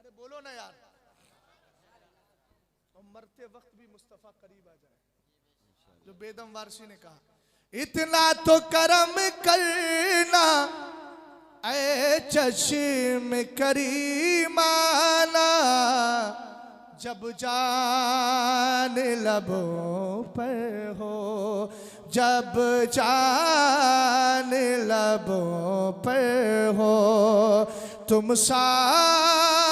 अरे बोलो ना यार, और मरते वक्त भी मुस्तफा करीब आ जाए। जो बेदम वारसी ने कहा, इतना तो करम करना ऐ चश्म करीमाना, जब जान लबों पर हो, जब जान लबों पर हो, तुम सामने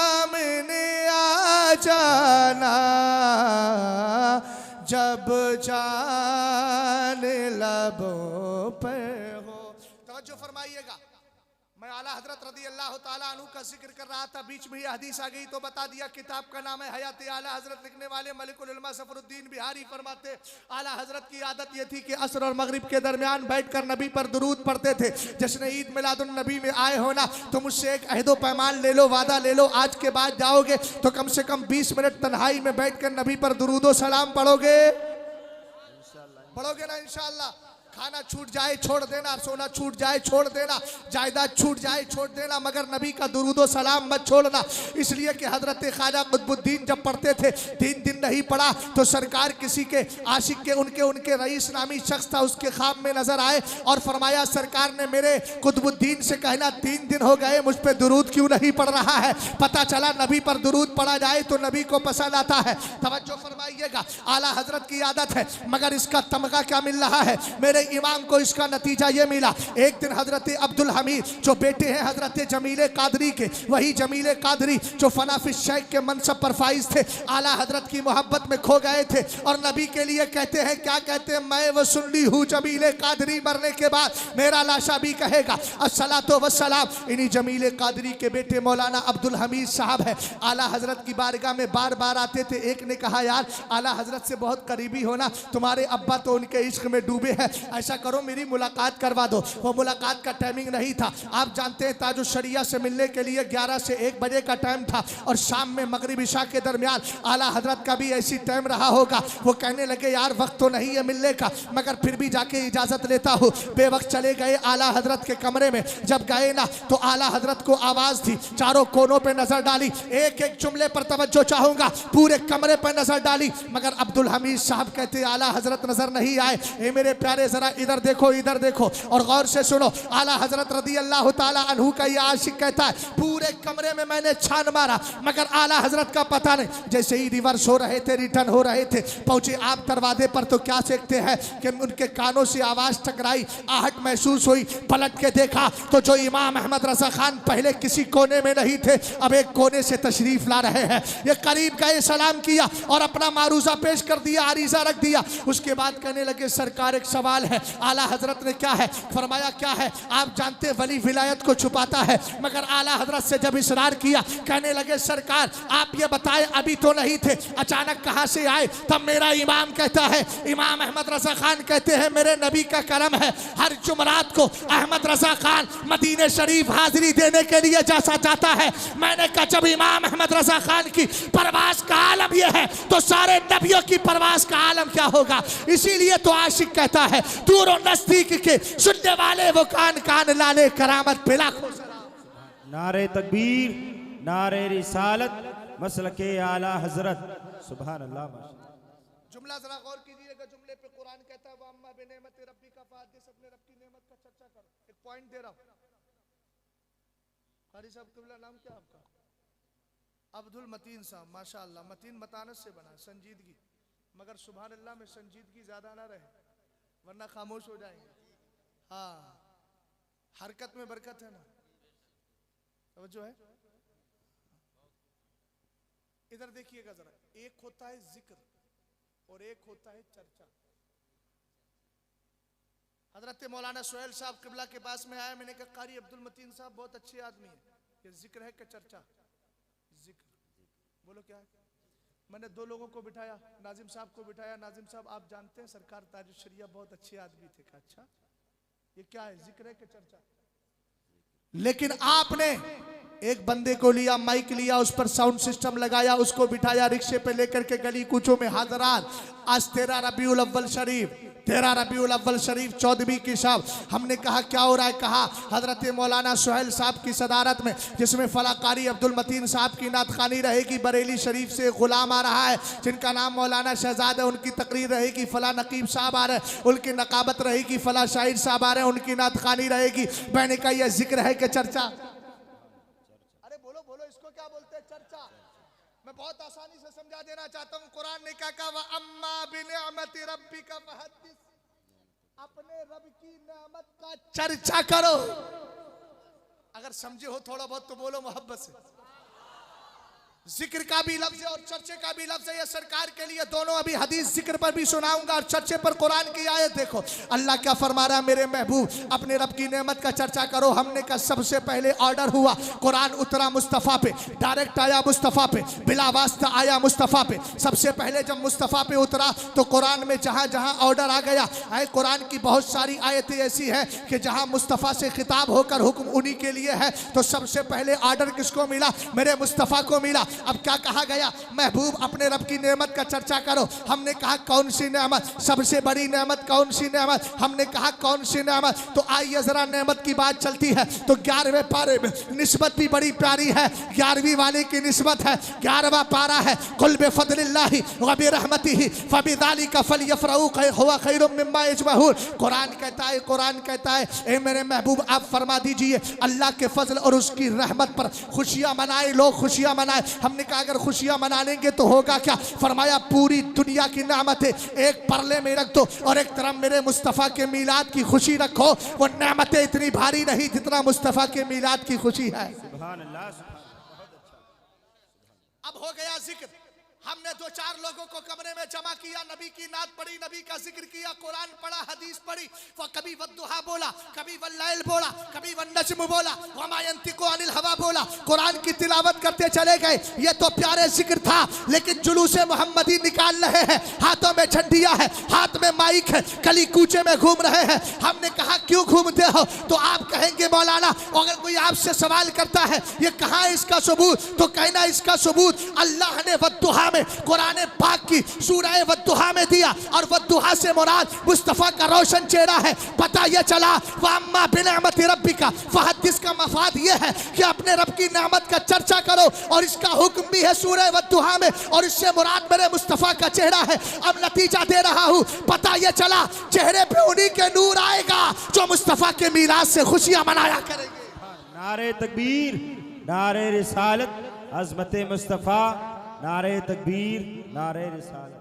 आ जाना, जब जान लबों पर हो। तवज्जो फरमाइएगा, मैं आला हजरत रदी अल्लाह ताला अन्हु का जिक्र कर रहा था, बीच में ही हदीस आ गई तो बता दिया। किताब का नाम है हयात आला हजरत, लिखने वाले मलिकुल उलमा सफरुद्दीन बिहारी फरमाते, आला हजरत की आदत यह थी कि असर और मगरिब के दरमियान बैठकर नबी पर दुरूद पढ़ते थे। जश्न ईद मिलादुन नबी में आए हो ना, तो मुझसे एक अहदो पैमान ले लो, वादा ले लो, आज के बाद जाओगे तो कम से कम 20 मिनट तन्हाई में बैठकर नबी पर दुरूदो सलाम पढ़ोगे, पढ़ोगे ना इंशाअल्लाह। खाना छूट जाए छोड़ देना, सोना छूट जाए छोड़ देना, जायदाद छूट जाए छोड़ देना, मगर नबी का दुरूदो सलाम मत छोड़ना। इसलिए कि हजरत ख्वाजा कुतुबुद्दीन जब पढ़ते थे, 3 दिन नहीं पढ़ा तो सरकार किसी के आशिक के उनके रईस नामी शख्स था, उसके ख्वाब में नजर आए और फरमाया, सरकार ने मेरे कुतुबुद्दीन से कहना 3 दिन हो गए मुझ पे दुरूद क्यों नहीं पढ़ रहा है। पता चला नबी पर दुरूद पढ़ा जाए तो नबी को पसंद आता है। तवज्जो फरमाइएगा, आला हजरत की आदत है, मगर इसका तमगा क्या मिल रहा है मेरे इमाम को? इसका नतीजा ये मिला, एक दिन हजरत अब्दुल हमीद जो बेटे हैं हजरत जमीले कादरी के, वही जमीले कादरी जो फनाफिस शेख के मनसब पर फाइज थे, आला हजरत की मोहब्बत में खो गए थे और नबी के लिए कहते हैं, क्या कहते हैं, मैं वो सुन्नी हूँ जमीले कादरी मरने के बाद मेरा लाशा भी कहेगा अस्सलातो वस्सलाम इन्हीं जमीले कादरी के बेटे मौलाना अब्दुल हमीद साहब है। आला हजरत की बारगाह में बार बार आते थे। एक ने कहा, यार आला हजरत से बहुत करीबी होना, तुम्हारे अब्बा तो उनके इश्क में डूबे हैं, ऐसा करो मेरी मुलाकात करवा दो। वो मुलाकात का टाइमिंग नहीं था, आप जानते हैं ताजुल शरिया से मिलने के लिए 11 से 1 बजे का टाइम था और शाम में मगरिब इशा के दरमियान आला हजरत का भी ऐसी टाइम रहा होगा। वो कहने लगे, यार वक्त तो नहीं है मिलने का, मगर फिर भी जाके इजाजत लेता हूँ। बेवक्त चले गए आला हजरत के कमरे में। जब गए ना तो आला हजरत को आवाज थी, चारों कोनों पे नजर डाली, एक एक जुमले पर तवज्जो चाहूंगा, पूरे कमरे पर नजर डाली, मगर अब्दुल हमीद साहब कहते, आला हजरत नजर नहीं आए। ए मेरे प्यारे जरा इधर देखो, इधर देखो और गौर से सुनो। आला हजरत रदी अल्लाह ताला अन्हु का ये आशिक कहता है, पूरे कमरे में मैंने छान मारा मगर आला हजरत का पता नहीं। जैसे ही रिवर्स हो रहे थे, रिटर्न हो रहे थे, पहुंचे आप दरवाजे पर तो क्या देखते हैं कि उनके कानों से आवाज टकराई, आहट महसूस हुई, पलट के देखा तो जो इमाम अहमद रजा खान पहले किसी कोने में नहीं थे, अब एक कोने से तशरीफ ला रहे हैं। ये करीब गए, सलाम किया और अपना मारूजा पेश कर दिया, आरीजा रख दिया। उसके बाद कहने लगे, सरकार एक सवाल है। आला हजरत ने क्या है फरमाया, क्या है? आप जानते हैं वली विलायत को छुपाता है, मगर आला हजरत से जब इसरार किया, कहने लगे, सरकार आप ये बताएं अभी तो नहीं थे, अचानक कहां से आए? तब मेरा इमाम कहता है, इमाम अहमद रजा खान कहते हैं, मेरे नबी का करम है, हर जुमरात को अहमद रजा खान मदीने शरीफ हाजिरी देने के लिए जैसा जाता है। मैंने कहा, जब इमाम अहमद रजा खान की परवास का आलम यह है तो सारे नबियों की परवास का आलम क्या होगा? इसीलिए तो आशिक कहता है, दूर और नजदीक के सुनने वाले वो कान कान लाले करामत पे लाखों सलाम। नारे तकबीर, नारे रिसालत, मसलके आला हजरत, सुभान अल्लाह। जुमला जरा गौर कीजिएगा, जुमले पे कुरान कहता है, वअम्मा बिनेमत रब्बी का फहदिस, अपने रब की नेमत का चर्चा करो। एक पॉइंट दे रहा हूं, कारी साहब किबला नाम क्या आपका? अब्दुल मतीन साहब, माशाअल्लाह। मतीन मतानत से बना, संजीदगी, मगर सुभान अल्लाह में संजीदगी ज्यादा ना रहे वरना खामोश हो जाएंगे। हाँ, हरकत में बरकत है ना, समझो है। इधर देखिएगा जरा, एक होता है जिक्र और एक होता है चर्चा। हजरत मौलाना सोहेल साहब किबला के पास में आया, मैंने कहा, कारी अब्दुल मतीन साहब बहुत अच्छे आदमी है, ये जिक्र है कि चर्चा? जिक्र। बोलो क्या है? मैंने 2 लोगों को बिठाया, नाजिम साहब को बिठाया। नाजिम साहब आप जानते हैं सरकार ताजुल शरिया बहुत अच्छे आदमी थे। कहा, अच्छा ये क्या है, जिक्र है कि चर्चा? लेकिन आपने एक बंदे को लिया, माइक लिया, उस पर साउंड सिस्टम लगाया, उसको बिठाया, रिक्शे पे लेकर के गली कूचों में हाजरात, आज 13 रबीउल अव्वल शरीफ, 13 रबीउल अव्वल शरीफ 14वीं की शब हमने कहा क्या हो रहा है, कहा हजरत मौलाना सुहेल साहब की सदारत में जिसमें फलाकारी अब्दुल मतीन साहब की नातखानी रहेगी, बरेली शरीफ से गुलाम आ रहा है जिनका नाम मौलाना शहजाद है, उनकी तकरीर रहेगी, फला नकीब साहब आ रहे हैं उनकी नकाबत रहेगी, फला शाहिर साहब आ रहे हैं उनकी नातखानी रहेगी। मैंने कहा यह जिक्र है कि चर्चा, अरे बोलो बोलो इसको क्या बोलते हैं चर्चा। मैं बहुत आसानी से समझा देना चाहता हूँ, कुरान ने क्या कहा, व अम्मा बिनिअमति रब्बिका फहद्दिस, अपने रब की नेमत का चर्चा करो। अगर समझे हो थोड़ा बहुत तो बोलो मोहब्बत से। जिक्र का भी लफ्ज है और चर्चे का भी लफ्ज है, ये सरकार के लिए दोनों। अभी हदीस जिक्र पर भी सुनाऊंगा और चर्चे पर कुरान की आयत देखो अल्लाह क्या फरमा रहा है, मेरे महबूब अपने रब की नेमत का चर्चा करो। हमने का सबसे पहले ऑर्डर हुआ, कुरान उतरा मुस्तफ़ा पे, डायरेक्ट आया मुस्तफ़ा पे, बिला वास्ता आया मुस्तफ़ा पे। सबसे पहले जब मुस्तफ़ा पे उतरा तो कुरान में जहां जहां ऑर्डर आ गया है, कुरान की बहुत सारी आयतें ऐसी हैं कि जहां मुस्तफ़ा से खिताब होकर हुक्म उन्हीं के लिए है। तो सबसे पहले ऑर्डर किसको मिला, मेरे मुस्तफ़ा को मिला। अब क्या कहा गया, महबूब अपने रब की नेमत का चर्चा करो। हमने कहा कौन सी नेमत, सबसे बड़ी नेमत कौन सी नेमत, हमने कहा कौन सी नेमत। तो आइए जरा नेमत की बात चलती है तो 11वें पारे में निस्बत भी बड़ी प्यारी है, 11वीं वाले की निस्बत है, 11वां पारा है, कुल बिफज़लिल्लाहि व बिरहमतिहि फबिज़ालिका फलयफ़रहू हुवा खैरुम मिम्मा यजमऊन। कुरान कहता है ए मेरे महबूब आप फरमा दीजिए अल्लाह के फजल और उसकी रहमत पर खुशियां मनाए, लोग खुशियां मनाए। हमने कहा अगर खुशियां मना लेंगे तो होगा क्या, फरमाया पूरी दुनिया की नेमतें एक परले में रख दो और एक तरफ मेरे मुस्तफ़ा के मीलाद की खुशी रखो। वो नेमतें इतनी भारी नहीं जितना मुस्तफ़ा के मीलाद की खुशी है। सुभान अल्लाह, अब हो गया जिक्र, हमने 2-4 लोगों को कमरे में जमा किया, नबी की नात पढ़ी, नबी का जिक्र किया, कुरान पढ़ा, हदीस पढ़ी, कभी वद्दुहा बोला, कभी वल्लैल बोला, कभी वन्नज्म बोला, वमा यंतिकु अनिल हवा बोला, कुरान की तिलावत करते चले गए। ये तो प्यारे जिक्र था, लेकिन जुलूसे मोहम्मदी निकाल रहे हैं, हाथों में झंडियां है, हाथ में माइक है, गली कूचे में घूम रहे हैं। हमने कहा क्यों घूमते हो, तो आप कहेंगे मौलाना अगर कोई आपसे सवाल करता है ये कहाँ है इसका सबूत, तो कहना इसका सबूत अल्लाह ने वद्दुहा में कुरान पाक की सूरह वद्दुहा में दिया और वद्दुहा से मुराद मुस्तफ़ा का रोशन चेहरा है। पता ये चला वअम्मा बिनिअमति रब्बिका फहद्दिस का मफाद ये है कि अपने रब की नेमत का चर्चा करो और इसका हुक्म भी है सूरह वद्दुहा में और इससे मुराद मेरे मुस्तफ़ा का चेहरा है। अब नतीजा दे रहा हूँ, पता ये चला चेहरे पे उन्हीं के नूर आएगा जो मुस्तफ़ा के मीलाद से खुशियां मनाया करेंगे। नारे तकबीर, नारे रिसालत, अज़मत मुस्तफ़ा, नारे तकबीर, नारे रिसालत।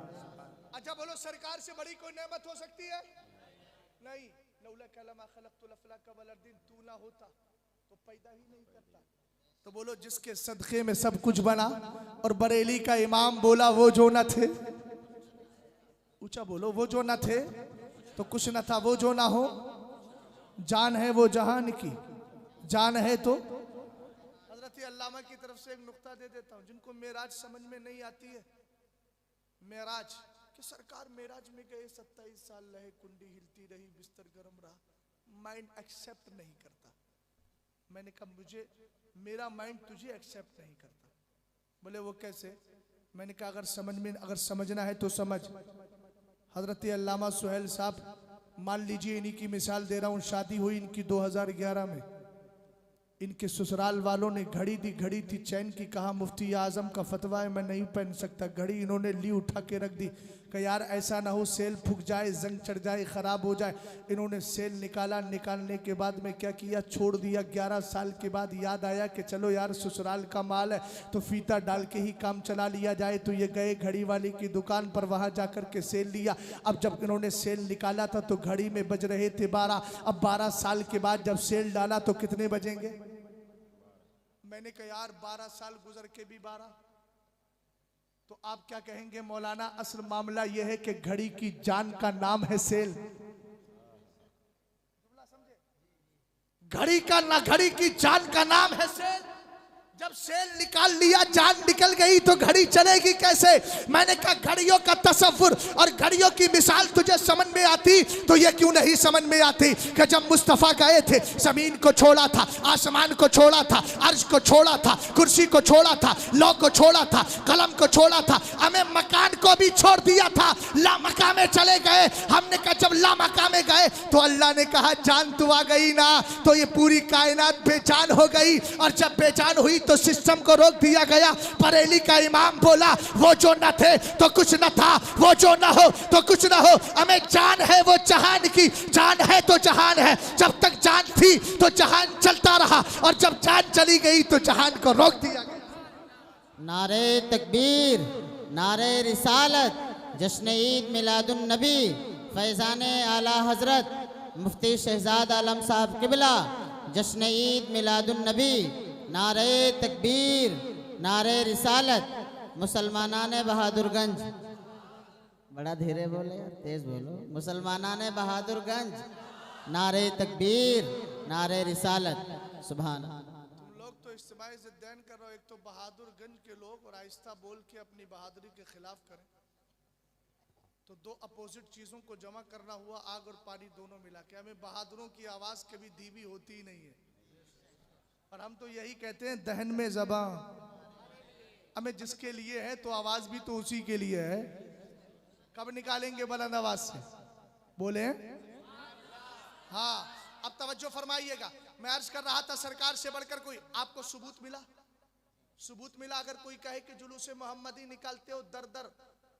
अच्छा बोलो सरकार से बड़ी कोई नेमत हो सकती है नहीं। लौला कलमा खलक़तुल अफ़लाक वल अर्द, तू ना होता तो पैदा ही नहीं करता। तो बोलो जिसके सदक़े में सब कुछ बना और बरेली का इमाम बोला वो जो न थे, ऊंचा बोलो वो जो न थे तो कुछ न था, वो जो ना हो जान है वो जहान की जान है। तो अल्लामा की तरफ से एक नुक्ता दे देता हूं, जिनको मेराज समझ में नहीं आती है, मेराज कि सरकार मेराज में गए 27 साल रहे, कुंडी हिलती रही, बिस्तर गर्म रहा, माइंड एक्सेप्ट नहीं करता। मैंने कहा मुझे मेरा माइंड तुझे एक्सेप्ट नहीं करता। बोले वो कैसे, मैंने कहा अगर समझना है तो समझ। हजरत अल्लामा सुहेल साहब मान लीजिए इन्हीं की मिसाल दे रहा हूँ, शादी हुई इनकी 2011 में, इनके ससुराल वालों ने घड़ी दी, घड़ी थी चैन की, कहा मुफ्ती आजम का फतवा है मैं नहीं पहन सकता। घड़ी इन्होंने ली उठा के रख दी, कि यार ऐसा ना हो सेल फूक जाए, जंग चढ़ जाए, ख़राब हो जाए। इन्होंने सेल निकाला, निकालने के बाद में क्या किया, छोड़ दिया। 11 साल के बाद याद आया कि चलो यार ससुराल का माल है तो फीता डाल के ही काम चला लिया जाए। तो ये गए घड़ी वाले की दुकान पर, वहाँ जाकर के सेल लिया। अब जब इन्होंने सेल निकाला था तो घड़ी में बज रहे थे 12। अब 12 साल के बाद जब सेल डाला तो कितने बजेंगे। मैंने कहा यार 12 साल गुजर के भी 12। तो आप क्या कहेंगे मौलाना, असल मामला यह है कि घड़ी की जान का नाम है सेल। घड़ी की जान का नाम है सेल। जब सेल निकाल लिया, जान निकल गई तो घड़ी चलेगी कैसे? मैंने कहा घड़ियों का तसव्वुर और घड़ियों की मिसाल तुझे समझ में आती तो ये क्यों नहीं समझ में आती कि जब मुस्तफ़ा गए थे, जमीन को छोड़ा था, आसमान को छोड़ा था, अर्श को छोड़ा था, कुर्सी को छोड़ा था, लौ को छोड़ा था, कलम को छोड़ा था, हमें मकान को भी छोड़ दिया था, ला मका में चले गए। हमने कहा जब ला मका में गए तो अल्लाह ने कहा जान तू आ गई ना, तो ये पूरी कायनात बेजान हो गई। और जब बेजान हुई तो सिस्टम को रोक दिया गया। बरेली का इमाम बोला वो जो न थे तो कुछ न था, वो जो न हो तो कुछ न हो, हमें जान है वो जहान की, जान है तो जहान है। जब तक जान थी तो जहान चलता रहा और जब जान चली गई तो जहान को रोक दिया गया। नारे तकबीर, नारे रिसालत, जश्न ईद मिलादुन नबी, फैज़ान आला हज़रत मुफ्ती शहजाद आलम साहब किबला, जश्न ईद मिलादुन नबी, नारे तकबीर, नारे रिसालत, मुसलमानान बहादुरगंज, बड़ा धीरे बोले, तेज बोलो, मुसलमानान बहादुरगंज, नारे तकबीर, नारे रिसालत, सुभान। तुम लोग तो इज्तिमाई ज़िद्दैन कर रहे हो, एक तो बहादुरगंज के लोग और आहिस्ता बोल के अपनी बहादुरी के खिलाफ करें, तो दो अपोजिट चीज़ों को जमा करना हुआ, आग और पानी दोनों मिला के। हमें बहादुरों की आवाज़ कभी धीमी होती ही नहीं है, और हम तो यही कहते हैं दहन में ज़बां, हमें जिसके लिए है तो आवाज़ भी तो उसी के लिए है। कब निकालेंगे बुलंद आवाज़ से? बोले हाँ। अब तवज्जो फरमाइएगा, मैं अर्ज कर रहा था सरकार से बढ़कर कोई आपको सबूत मिला? सबूत मिला? अगर कोई कहे कि जुलूस मोहम्मदी निकालते हो, दर दर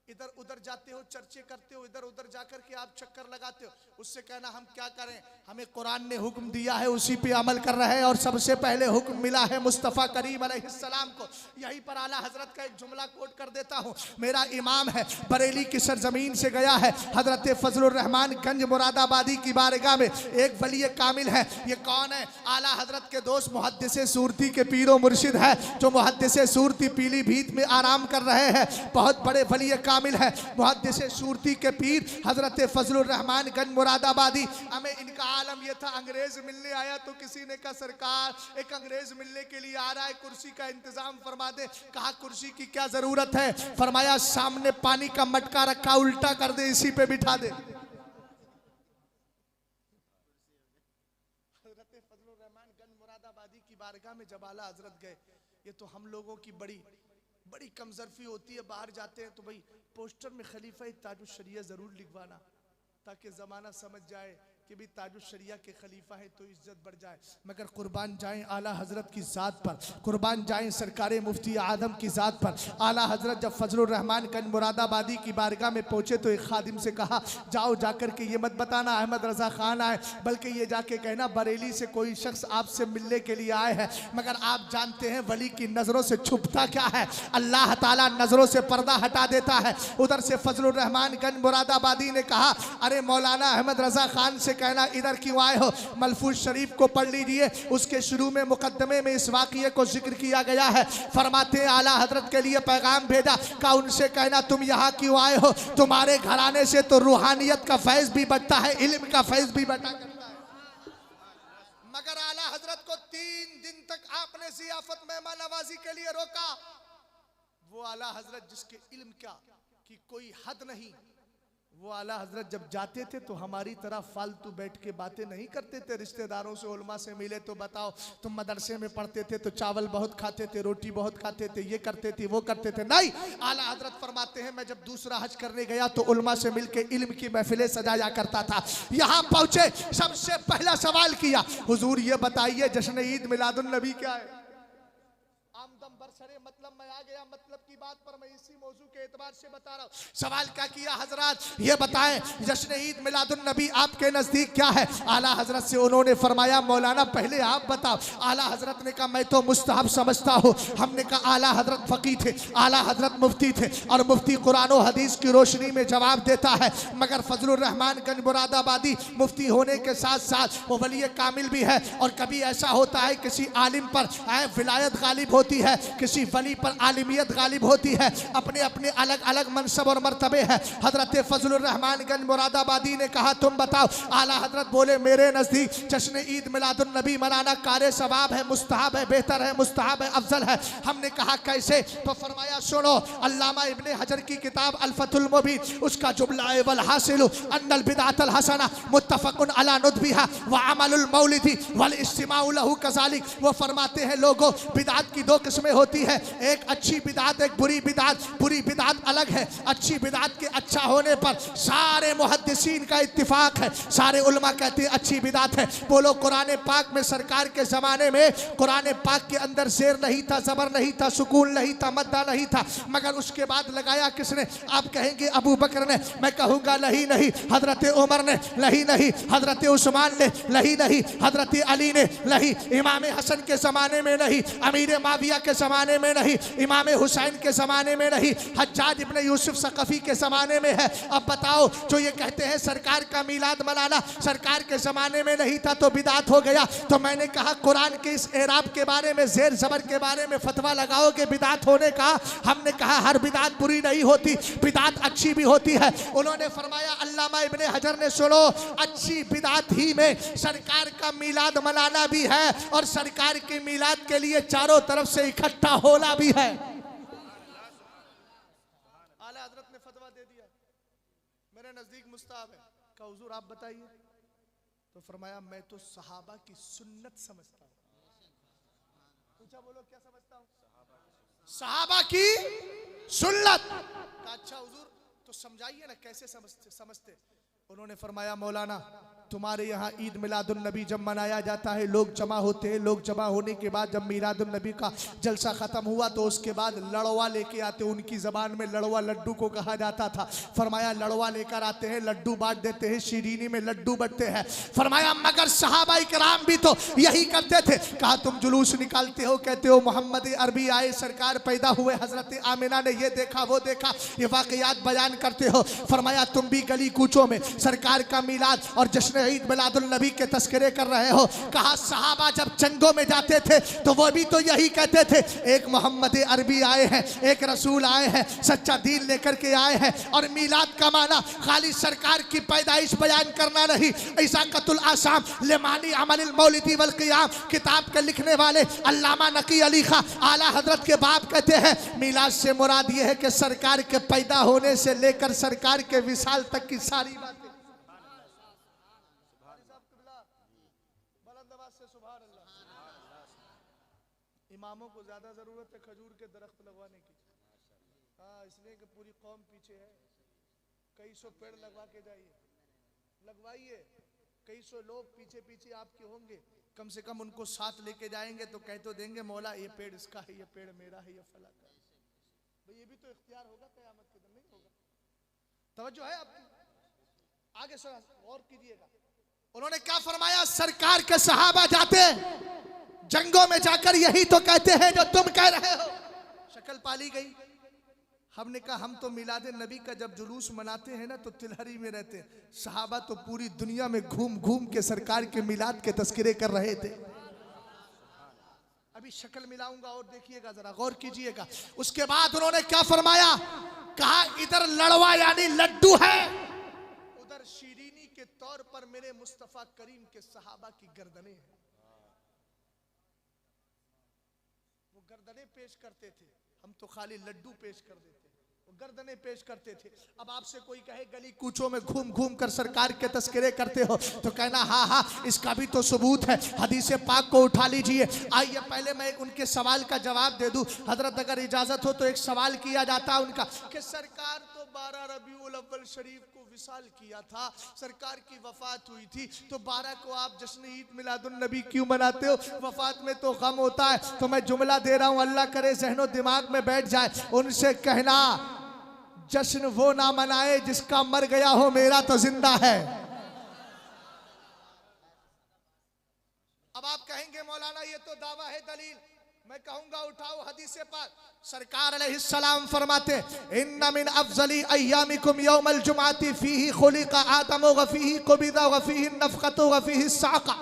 इधर उधर जाते हो, चर्चे करते हो, इधर उधर जाकर के आप चक्कर लगाते हो, उससे कहना हम क्या करें, हमें कुरान ने हुक्म दिया है, उसी पे अमल कर रहे हैं, और सबसे पहले हुक्म मिला है मुस्तफ़ा करीम अलैहिस्सलाम को। यहीं पर आला हजरत का एक जुमला कोट कर देता हूँ। मेरा इमाम है, बरेली की सरजमीन से गया है, हजरत फजलुर रहमान गंज मुरादाबादी की बारगाह में एक वली कामिल है। ये कौन है? आला हजरत के दोस्त मुहद्दिस सूरती के पीरो मुर्शिद है, जो मुहद्दिस सूरती पीलीभीत में आराम कर रहे हैं। बहुत बड़े वली कामिल है, मुहद्दिस सूरती के पीर हजरत फजलुर रहमान गंज मुरादाबादी। हमें इनका आलम यह था, अंग्रेज मिलने आया तो किसी ने कहा सरकार एक अंग्रेज मिलने के लिए आ रहा है, कुर्सी का इंतजाम फरमा दे। कहा कुर्सी की क्या जरूरत है? फरमाया सामने पानी का मटका रखा, उल्टा कर दे, इसी पे बिठा दे। हजरत फजलुर रहमान गंज मुरादाबादी की बारगाह में जब आला हजरत गए, ये तो हम लोगों की बड़ी कमजरफी होती है, बाहर जाते हैं तो भाई पोस्टर में खलीफा ताजुश शरिया जरूर लिखवाना, ताकि ज़माना समझ जाए कि भी ताजुश शरिया के खलीफा है तो इज्जत बढ़ जाए। मगर कुर्बान जाएं आला हजरत की ज़ात पर, कुर्बान जाएं सरकार मुफ्ती आदम की ज़ात पर। आला हजरत जब फजलुर रहमान गंज मुरादाबादी की बारगाह में पहुँचे तो एक खादिम से कहा जाओ जाकर के ये मत बताना अहमद रज़ा खान आए, बल्कि ये जाके कहना बरेली से कोई शख्स आपसे मिलने के लिए आए हैं। मगर आप जानते हैं वली की नज़रों से छुपता क्या है? अल्लाह ताला नज़रों से पर्दा हटा देता है। उधर से फजलुर रहमान गंज मुरादाबादी ने कहा अरे मौलाना अहमद रज़ा खान से कहना इधर क्यों आए हो? मलफूज शरीफ को पढ़ लीजिए, उसके शुरू में मुकद्दमे में इस वाक़ये को जिक्र किया गया है। फरमाते आला हजरत के लिए पैगाम भेजा, का उनसे कहना तुम यहाँ क्यों आए हो? तुम्हारे घराने से तो रूहानियत का फैज़ भी बढ़ता है, इल्म का फैज़ भी बढ़ता करता है। मगर आला हजरत को 3 दिन तक आपने ज़ियाफ़त मेहमान नवाजी के लिए रोका। वो आला हजरत जिसके इल्म का कि कोई हद नहीं, वो आला हजरत जब जाते थे तो हमारी तरह फालतू बैठ के बातें नहीं करते थे। रिश्तेदारों से उलमा से मिले तो बताओ तुम मदरसे में पढ़ते थे तो चावल बहुत खाते थे, रोटी बहुत खाते थे, ये करते थे वो करते थे। नहीं, आला हजरत फरमाते हैं मैं जब दूसरा हज करने गया तो उलमा से मिलके इल्म की महफिलें सजाया करता था। यहाँ पहुँचे सबसे पहला सवाल किया, हुजूर ये बताइए जश्न ईद मिलादुन नबी क्या है? आमदम बरसरे मतलब मैं आ गया मतलब की बात पर, मैं इसी मौजू के एतबार से बता रहा हूँ। सवाल क्या किया हजरत ये बताएं जश्न ईद मिलादुन नबी आपके नजदीक क्या है? आला हजरत से उन्होंने फरमाया मौलाना पहले आप बताओ। आला हजरत ने कहा मैं तो मुस्तहब समझता हूँ। हमने कहा आला हजरत फकीह थे, आला हजरत मुफ्ती थे, और मुफ्ती कुरान और हदीस की रोशनी में जवाब देता है। मगर फजलुर रहमान गंज मुरादाबादी मुफ्ती होने के साथ साथ वो वली कामिल भी है, और कभी ऐसा होता है किसी आलिम पर विलायत गालिब होती है किसी वली पर आलिमियत गालिब होती है, अपने अपने अलग अलग मनसब और मर्तबे हैं। हजरत फजलुर रहमान गंज मुरादाबादी ने कहा तुम बताओ। आला हजरत बोले मेरे नजदीक जश्न ईद मिलादुन नबी मनाना कारे सवाब है, मुस्तहब है, बेहतर है, मुस्तहब है, अफजल है। हमने कहा कैसे? तो फरमाया सुनो, अल्लामा इब्ने हजर की किताब अल फतुल मुबीन, उसका जुमला है वल हासिलु अन्नल बिदअतल हसना मुत्तफकुन अला नुदबिहा व अमलुल मौलिदी वल इस्तिमाउ लहु कज़ालिक। वो फरमाते हैं लोगों, बिदअत की दो किस्में होती है, एक अच्छी बिदअत, एक बुरी बिदअत। बुरी बिदअत अलग है, अच्छी बिदअत के अच्छा होने पर सारे मुहद्दिसीन का इत्तिफाक है, सारे उलमा कहते हैं अच्छी बिदअत है। बोलो कुरान पाक में सरकार के ज़माने में कुरान पाक के अंदर ज़ेर नहीं था, ज़बर नहीं था, सुकून नहीं था, मद्दा नहीं था, मगर उसके बाद लगाया किसने? आप कहेंगे अबू बकर ने, मैं कहूँगा नहीं नहीं, हजरत उमर ने, नहीं नहीं, हजरत उस्मान ने, नहीं नहीं, हजरत अली ने, नहीं, इमाम हसन के ज़माने में नहीं, अमीर माविया के ज़माने में नहीं, इमाम हुसैन के ज़माने में नहीं, हज्जाज इब्ने यूसुफ सक़फ़ी के ज़माने में है। अब बताओ, जो ये कहते हैं सरकार का मीलाद मनाना सरकार के ज़माने में नहीं था तो बिदात हो गया। तो मैंने कहा कुरान के इस एराब के बारे में, ज़ेर ज़बर के बारे में फतवा लगाओगे बिदात होने का? हमने कहा हर बिदात बुरी नहीं होती, बिदात अच्छी भी होती है। उन्होंने फरमाया अल्लामा इब्ने हजर ने सुनो, अच्छी बिदात ही में सरकार का मीलाद मनाना भी है और सरकार के मीलाद के लिए चारों तरफ से इकट्ठा होना भी है। आला हजरत ने फतवा दे दिया, मेरे नजदीक मुस्ताहब है। कहा हुजूर आप बताइए। तो फरमाया मैं तो सहाबा की सुन्नत समझता हूँ। पूछा बोलो क्या समझता हूँ? सहाबा की सुन्नत। अच्छा हुजूर तो समझाइए ना कैसे समझते। उन्होंने फरमाया मौलाना तुम्हारे यहाँ ईद मिलादुन नबी जब मनाया जाता है लोग जमा होते हैं, लोग जमा होने के बाद जब मिलादुन नबी का जलसा ख़त्म हुआ तो उसके बाद लड़वा लेके आते, उनकी ज़बान में लड़वा लड्डू को कहा जाता था। फरमाया लड़वा लेकर आते हैं, लड्डू बांट देते हैं, शीरीनी में लड्डू बंटते हैं। फरमाया मगर सहाबा इकराम भी तो यही करते थे। कहा तुम जुलूस निकालते हो, कहते हो मोहम्मद अरबी आए, सरकार पैदा हुए, हज़रत आमिना ने ये देखा वो देखा, ये वाक़यात बयान करते हो। फरमाया तुम भी गली कूचों में सरकार का मिलाद और जश्न ईद मिलादुल नबी के तस्करे कर रहे हो। कहा सहाबा जब जंगों में जाते थे तो वो भी तो यही कहते थे, एक मोहम्मद अरबी आए हैं, एक रसूल आए हैं, सच्चा दीन लेकर के आए हैं। और मिलाद का माना खाली सरकार की पैदाइश बयान करना नहीं। इज़ाक़तुल आसाम लिमानी अमलिल मौलिदी वल क़ियाम किताब के लिखने वाले अल्लामा नकी अली खां आला हजरत के बाप कहते हैं मिलाद से मुराद ये है कि सरकार के पैदा होने से लेकर सरकार के विसाल तक की सारी बातें। इमामों को ज्यादा जरूरत है खजूर के दरख्त लगवाने की। हाँ, इसलिए कि पूरी कौम पीछे है। कई सौ पेड़ लगवा के जाइए, लगवाइए। कई सौ लोग पीछे पीछे आपके होंगे, कम से कम उनको साथ लेके जाएंगे तो कह तो देंगे मौला ये पेड़ इसका है, ये पेड़ मेरा है, ये फला का है। तो ये भी तो इख्तियार होगा, क़यामत के दिन नहीं होगा। तवज्जो है आपकी? आगे गौर कीजिएगा। उन्होंने क्या फरमाया? सरकार के सहाबा जाते जंगों में जाकर यही तो कहते हैं जो तुम कह रहे हो। शक्ल पाली गई। हमने कहा हम तो मिलाद नबी का जब जुलूस मनाते हैं ना तो तिलहरी में रहते हैं, सहाबा तो पूरी दुनिया में घूम घूम के सरकार के मिलाद के तस्करे कर रहे थे। अभी शक्ल मिलाऊंगा और देखिएगा, जरा गौर कीजिएगा। उसके बाद उन्होंने क्या फरमाया? कहा इधर लड़वा यानी लड्डू है, उधर शीरीनी के तौर पर मेरे मुस्तफा करीम के सहाबा की गर्दनें हैं। वो गर्दनें पेश करते थे, हम तो खाली लड्डू पेश कर देते, वो गर्दनें पेश करते थे। अब आपसे कोई कहे गली कूचों में घूम घूम कर सरकार के तस्करे करते हो तो कहना हाँ हाँ इसका भी तो सबूत है, हदीस पाक को उठा लीजिए। आइए पहले मैं उनके सवाल का जवाब दे दूं। हजरत अगर इजाजत हो तो एक सवाल किया जाता है उनका कि सरकार तो 12 रबीउल अव्वल शरीफ को विसाल किया था, सरकार की वफात हुई थी, तो 12 को आप जश्न ईद मिलादुन नबी क्यों मनाते हो? वफात में तो गम होता है। तो मैं जुमला दे रहा हूं, अल्लाह करे ज़हनो दिमाग में बैठ जाए। उनसे कहना जश्न वो ना मनाए जिसका मर गया हो, मेरा तो जिंदा है। अब आप कहेंगे मौलाना ये तो दावा है, दलील। मैं कहूंगा उठाओ हदीस पाक। सरकार अलैहिस्सलाम फरमाते इन्ना मिन अफजली अय्यामिकुम यौमल जुमाती फीही खुलिका आदम व फीही कुबिदा व फीही नफखतु व फीही साका।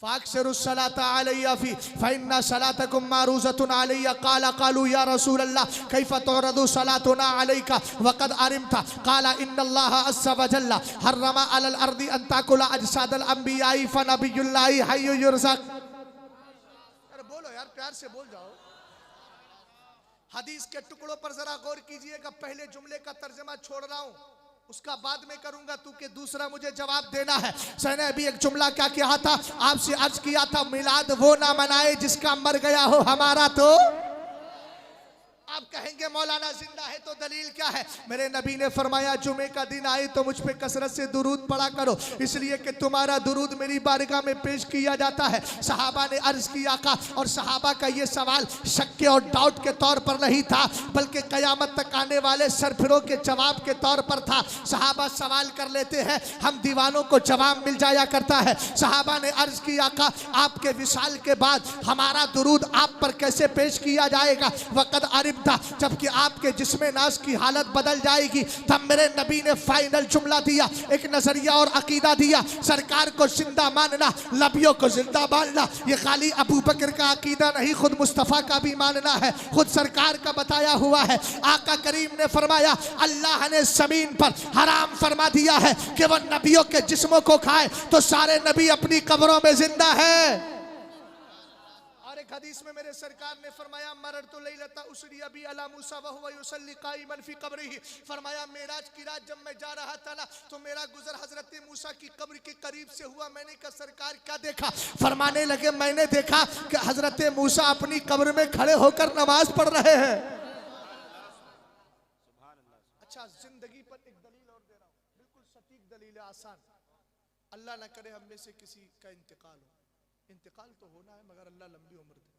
फ़ाक्सिरुस्सलाता अलैया फ़ी फ़इन्ना सलातकुम मारूज़तुन अलैया क़ाला क़ालू या रसूल अल्लाह कैफ़ तुरदु सलातुना अलैका वक़द अरिमता क़ाला इन्नल्लाह अज़्ज़ व जल्ला हर्रमा अलल अर्दि अन ताकुला अजसादल अंबियाई फ़नबियुल्लाहि हय्यु युरज़क़। अरे बोलो यार, प्यार से बोल जाओ। हदीस के टुकड़ों पर जरा गौर कीजिएगा। पहले जुमले का तर्जमा छोड़ रहा हूं, उसका बाद में करूंगा, तू के दूसरा मुझे जवाब देना है। सैने अभी एक जुमला क्या किया था, आपसे अर्ज किया था, मिलाद वो ना मनाए जिसका मर गया हो हमारा तो। आप कहेंगे मौलाना जिंदा है तो दलील क्या है? मेरे नबी ने फरमाया जुमे का दिन आए तो मुझ पे कसरत से दुरूद पढ़ा करो, इसलिए कि तुम्हारा दुरूद मेरी बारगाह में पेश किया जाता है। सहाबा ने अर्ज किया का, और सहाबा का ये सवाल शक और डाउट के तौर पर नहीं था, बल्कि कयामत तक आने वाले सरफिरों के जवाब के तौर पर था। सहाबा सवाल कर लेते हैं, हम दीवानों को जवाब मिल जाया करता है। सहाबा ने अर्ज किया का, आपके विशाल के बाद हमारा दुरूद आप पर कैसे पेश किया जाएगा? वक़द अरिब था, जबकि आपके जिस्मे नाज की हालत बदल जाएगी। तब मेरे नबी ने फाइनल जुमला दिया, एक नजरिया और अकीदा दिया, सरकार को जिंदा मानना, नबियों को जिंदा मानना। ये खाली अबू बकर का अकीदा नहीं, खुद मुस्तफ़ा का भी मानना है, खुद सरकार का बताया हुआ है। आका करीम ने फरमाया, अल्लाह ने जमीन पर हराम फरमा दिया है कि वह नबियों के जिस्मों को खाए, तो सारे नबी अपनी कब्रों में जिंदा है। हदीस में मेरे सरकार ने फरमाया, मररतु लैलता उसरी अबी अला मूसा व हुवा युसल्ली काइमन फी कब्रिही। फरमाया मेराज की रात जब मैं जा रहा था ना, तो मेरा गुजर हजरत मूसा की कब्र के करीब से हुआ। मैंने कहा सरकार क्या देखा? फरमाने लगे, मैंने देखा कि हजरत मूसा अपनी कब्र में खड़े होकर नमाज पढ़ रहे हैं। अच्छा, जिंदगी पर एक दलील और दे रहा हूं, बिल्कुल सटीक दलील है, आसान। अल्लाह न करे हम में से किसी का इंतकाल हो, इंतकाल तो होना है मगर अल्लाह लंबी उम्र दे।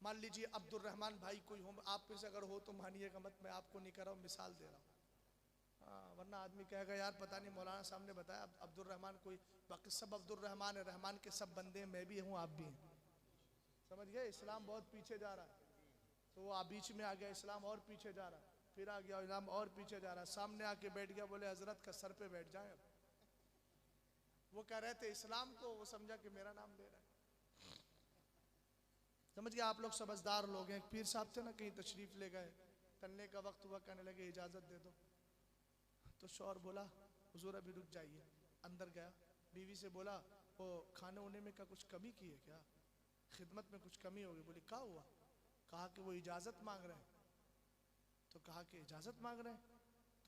मान लीजिए अब्दुल रहमान भाई कोई हो, आप में से अगर हो तो मानिएगा मत, मैं आपको नहीं कर रहा हूँ, मिसाल दे रहा हूँ। वरना आदमी कहेगा यार पता नहीं मौलाना साहब ने बताया अब्दुल रहमान कोई, बाकी सब अब्दुल रहमान है, रहमान के सब बंदे हैं, मैं भी हूँ आप भी हैं। समझ गए? इस्लाम बहुत पीछे जा रहा है, तो वो बीच में आ गया, इस्लाम और पीछे जा रहा है, फिर आ गया इस्लाम और पीछे जा रहा है, सामने आके बैठ गया, बोले हजरत का सर पे बैठ जाए। वो कह रहे थे इस्लाम को, वो समझा कि मेरा नाम ले रहा है। समझ गया? आप लोग समझदार लोग हैं। पीर साहब थे ना, कहीं तशरीफ ले गए, तलने का वक्त हुआ, कहने लगे इजाजत दे दो, तो शौहर बोला हुजूर अभी रुक जाइए। अंदर गया, बीवी से बोला वो खाने होने में का कुछ कमी की है क्या, खिदमत में कुछ कमी होगी? बोली क्या हुआ? कहा कि वो इजाजत मांग रहे हैं। तो कहा कि इजाजत मांग रहे हैं?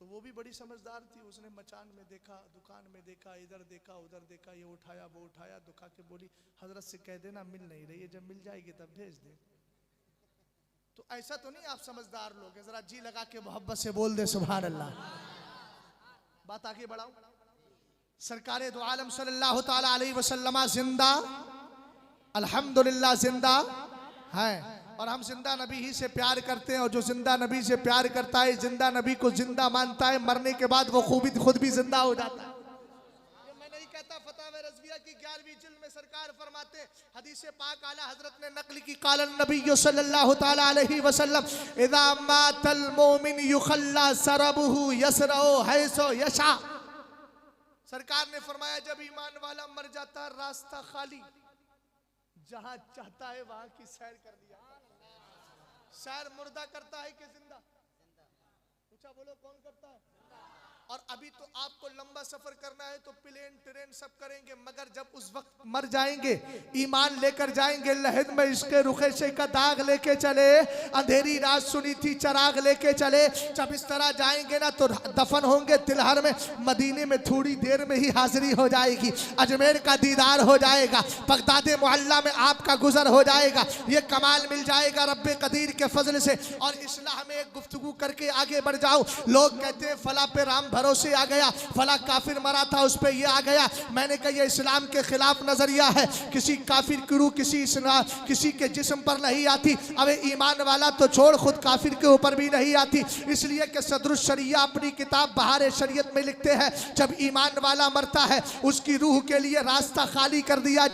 तो वो भी बड़ी समझदार थी, उसने मचान में देखा, दुकान में देखा, इधर देखा उधर देखा, ये उठाया वो उठाया, दुखा के बोली हजरत से कह देना मिल नहीं रही है, जब मिल जाएगी तब भेज दे। तो ऐसा तो नहीं आप समझदार लोग हैं, जरा जी लगा के मोहब्बत से बोल दे सुभान अल्लाह। बात आगे बढ़ाऊं। सरकारे दो आलम सल्लल्लाहु ताला अलैहि वसल्लम जिंदा, अल्हम्दुलिल्लाह जिंदा है, और हम जिंदा नबी ही से प्यार करते हैं, और जो जिंदा नबी से प्यार करता है, जिंदा नबी को जिंदा मानता है, मरने के बाद वो खुद भी जिंदा हो जाता है। ये मैं नहीं कहता, फतावा रज़विया की 11वीं जिल्द में सरकार फरमाते हैं, हदीस पाक आला हजरत ने नकल की, क़ाल नबी सल्लल्लाहु ताला अलैहि वसल्लम इज़ा मातल मोमिन युखल्ला सरबहु यसरउ हैसो यशा। सरकार ने फरमाया जब ईमान वाला मर जाता है, रास्ता खाली, जहां चाहता है वहां की सैर कर दिया। सैर मुर्दा करता है कि जिंदा? पूछा, बोलो कौन करता है? और अभी तो आपको लंबा सफर करना है तो प्लेन ट्रेन सब करेंगे, मगर जब उस वक्त मर जाएंगे, ईमान लेकर जाएंगे, लहद में इसके रुखे से का दाग लेके चले, अंधेरी रात सुनी थी चराग लेके चले, जब इस तरह जाएंगे ना तो दफन होंगे तिलहर में, मदीने में थोड़ी देर में ही हाजिरी हो जाएगी, अजमेर का दीदार हो जाएगा, बगदाद मोहल्ला में आपका गुजर हो जाएगा, ये कमाल मिल जाएगा रब्बे कदीर के फजल से। और इस्लाह में एक गुफ्तगू करके आगे बढ़ जाओ। लोग कहते हैं फला पे राम भरोसे आ गया, फला काफिर मरा था उस पे ये आ गया। मैंने कहा ये इस्लाम के खिलाफ नजरिया है। किसी काफिर की रूह किसी के जिस्म पर नहीं आती, अब ईमान वाला तो छोड़, खुद काफिर के ऊपर भी नहीं आती। इसलिए कि सदरुस शरिया अपनी किताब बहार शरीयत में लिखते हैं, जब ईमान वाला मरता है उसकी रूह के लिए रास्ता खाली कर दिया